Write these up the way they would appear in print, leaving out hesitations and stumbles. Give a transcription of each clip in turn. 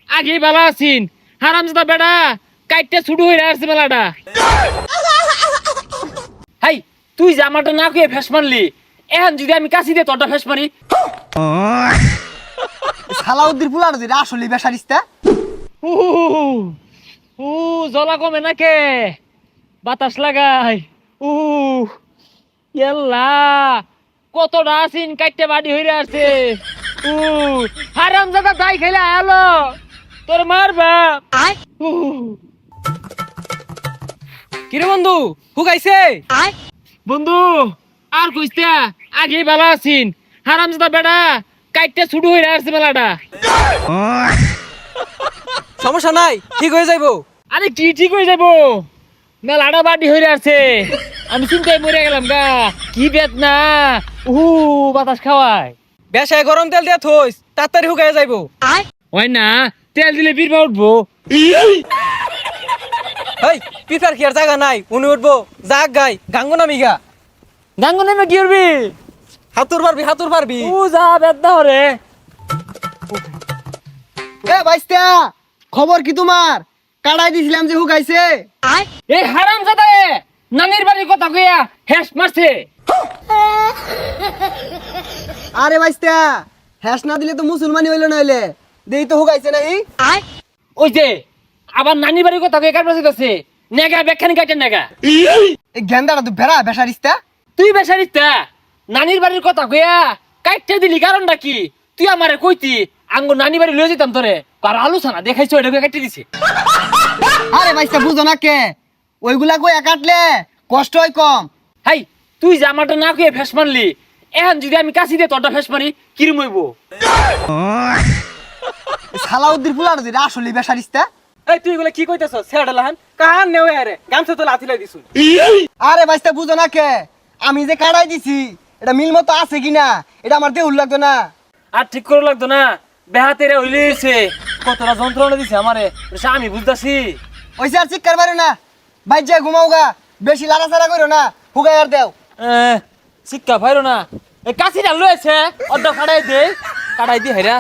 আগে ভালো আছিন হারামজাদা বেড়া কাইটটা ছুটু হয়ে আসছে মেলাটা। হাই তুই জামাটা না কয়ে ফেস মারলি, এখন যদি আমি কাছি দিয়ে তোরটা ফেস মারি। সালাউদ্দিন পুলার যে আসলে বেসারিস্তা উ উ জলা কমে নাকে বাতাস লাগাই। উ ইয়াল্লা কতটা আছিন কাইটটা বাড়ি হইরে আসছে। উ হারামজাদা দাই খাইলে আলো তোর মারবা। কিরে বন্ধু হুকাইছে? বন্ধু আর কইতে আগে ভালো আছিন হারামজাদা বেড়া কাইটটা ছুটু হইরে আসছে মেলাটা। সমস্যা নাই, ঠিক হয়ে যাইবো। আরে কি ঠিক হয়ে যাবো, মেলাটা বাড়ি হইরে আসছে। আমি চিন্তায় মরে গেলাম গা, কি বেদনা। বাতাস খাওয়ায় বেশায় গরম তেল দিয়া থইস, তাড়াতাড়ি হুকাই যাইবো। হয় না, তেল দিলে বীরবা উঠবো। হেই পিতার কি আর জায়গা নাই, উনি উঠবো জাগ গাই গাঙ্গো নামি গা। গাঙ্গ নেমে কি করবি? হাতুর পারবি। যা বেদনা হরে। এ বাইস্তা, খবর কি তোমার? কাড়াই দিছিলাম যে হুকাইছে। এই হারামজাদা নানির বাড়ির কথা কইয়া হেস মারছে। আরে বাইস্তা, হ্যাস না দিলে তো মুসলমানি হইলো নইলে। দেই তো হুকাইছে নাই। ওই যে আবার নানির বাড়ির কথা কইয়া কাটবাছে গেছে নেগা বেখানি কাটেন নেগা। এই গেন্দাটা তো বেড়া বেসারিস্তা। তুই বেসারিস্তা নানির বাড়ির কথা কইয়া কাটতে দিলি কারণটা কি? তুই আমারে কইতি আঙ্গ নানি বাড়ি লয়ে যেতাম তোরে, আর আলোচনা দেখাইছো এটা কাটতে দিছে। আরে বাইস্তা বুঝো না কে, ওইগুলা কইয়া কাটলে কষ্ট হয় কম। হাই তুই জামাটা না কইয়া ফেস মারলি, এখন যদি আমি কাছি দিয়ে তোরটা ফেস মারি কিরম হইব? সালাউদ্দিন পুলার যে আসলে বেসারিস্তা। এই তুই এগুলা কি কইতেছ? ছেড়া লাহান কাহান নেও আরে গামছা তো লাথিলাই দিছু। আরে বাইস্তা বুঝো না কে, আমি যে কাড়াই দিছি এটা মিল মতো আছে কিনা এটা আমার দেহুল লাগতো না। আর ঠিক করে লাগতো না, বেহাতেরে হইলেছে কতটা যন্ত্রণা দিছে আমারে, এটা আমি বুঝতাছি। ওইসে আর চিৎকার মারো না, বাইর যা ঘুমাও গা, বেশি লাড়াচাড়া করো না, হুকাই আর দেও। শিক্ষা ভাইরো না, এই কাছিটা লয়েছে অর্ধ কাটাই দে হেরা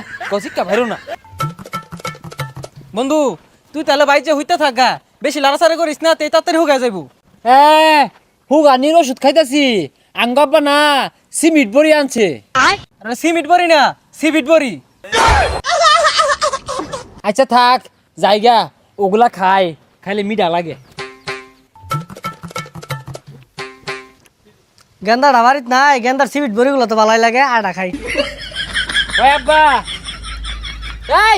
শিক্ষা ভাইরো না। বন্ধু তুই তাহলে বাইজে হইতে থাকা, বেশি লাড়াচাড়া করিস না, তেই তাড়াতাড়ি হুকাই যাইবো। হুগানির ওষুধ খাইতাছি, আঙ্গাব্বা না সিমিট বড়ি আনছে। আরে সিমিট বড়ি না, সিবিট বড়ি। আচ্ছা থাক জায়গা, ওগুলা খাইলে মিঠা লাগে। গেন্দাটা বাড়িত নাই, গেন্দার সিমিট বড়িগুলো তো ভালোই লাগে, আটা খাই। ওই আব্বা, এই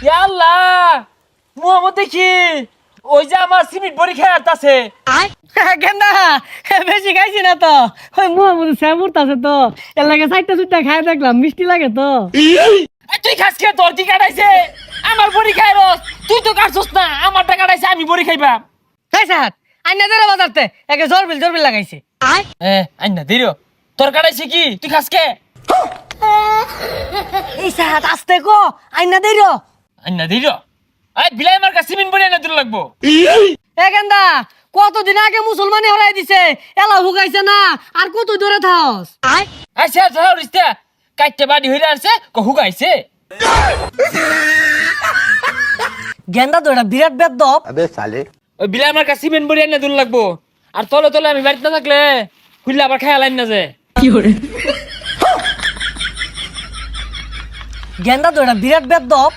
ইয়া আল্লাহ, মুহাম্মদ দেখি ওই যে আমার সিমিট বড়ি খেয়ে আসতাছে। গেন্দা বেশি খাইছি না তো, ওই মুহাম্মদ শ্যামুর আছে তো, এর লাগে চারটা চুটটা খাই দেখলাম, মিষ্টি লাগে তো। তুই খাস খেয়ে তোর কি কাটাইছে? আমার বড়ি খাই রস, তুই তো কাটছস না, আমারটা কাটাইছে আমি বড়ি খাইবা। খাই স্যার আইনা দেরে বাজারতে একে জরবিল লাগাইছে। আইনা দিল তোর কাটাইছে কি? তুই খাস কে? এই স্যার আস্তে কো আইনা দের। আইনা দিল এই বিলাই আমার কাছে সিমিট বড়ি আইনা দিল লাগবো। এ গেন্দা কতদিন আগে মুসলমানি হরাই দিছে, এলা হুকাইছে না, আর কত দূরে থাকস? আচ্ছা যাও রিস্তা কাইটে বাড়ি হইরা আসছে হুগাইছে। গেন্দা তো এটা বিরাট বেদব। ওই বিলাই আমার কাছে সিমেন্ট বড়ি আইনা দিল লাগবো, আর তলে তলে আমি বাড়িতে না থাকলে খুললে আবার খেয়াল আইন না যে। গেন্দা তো এটা বিরাট বেদব।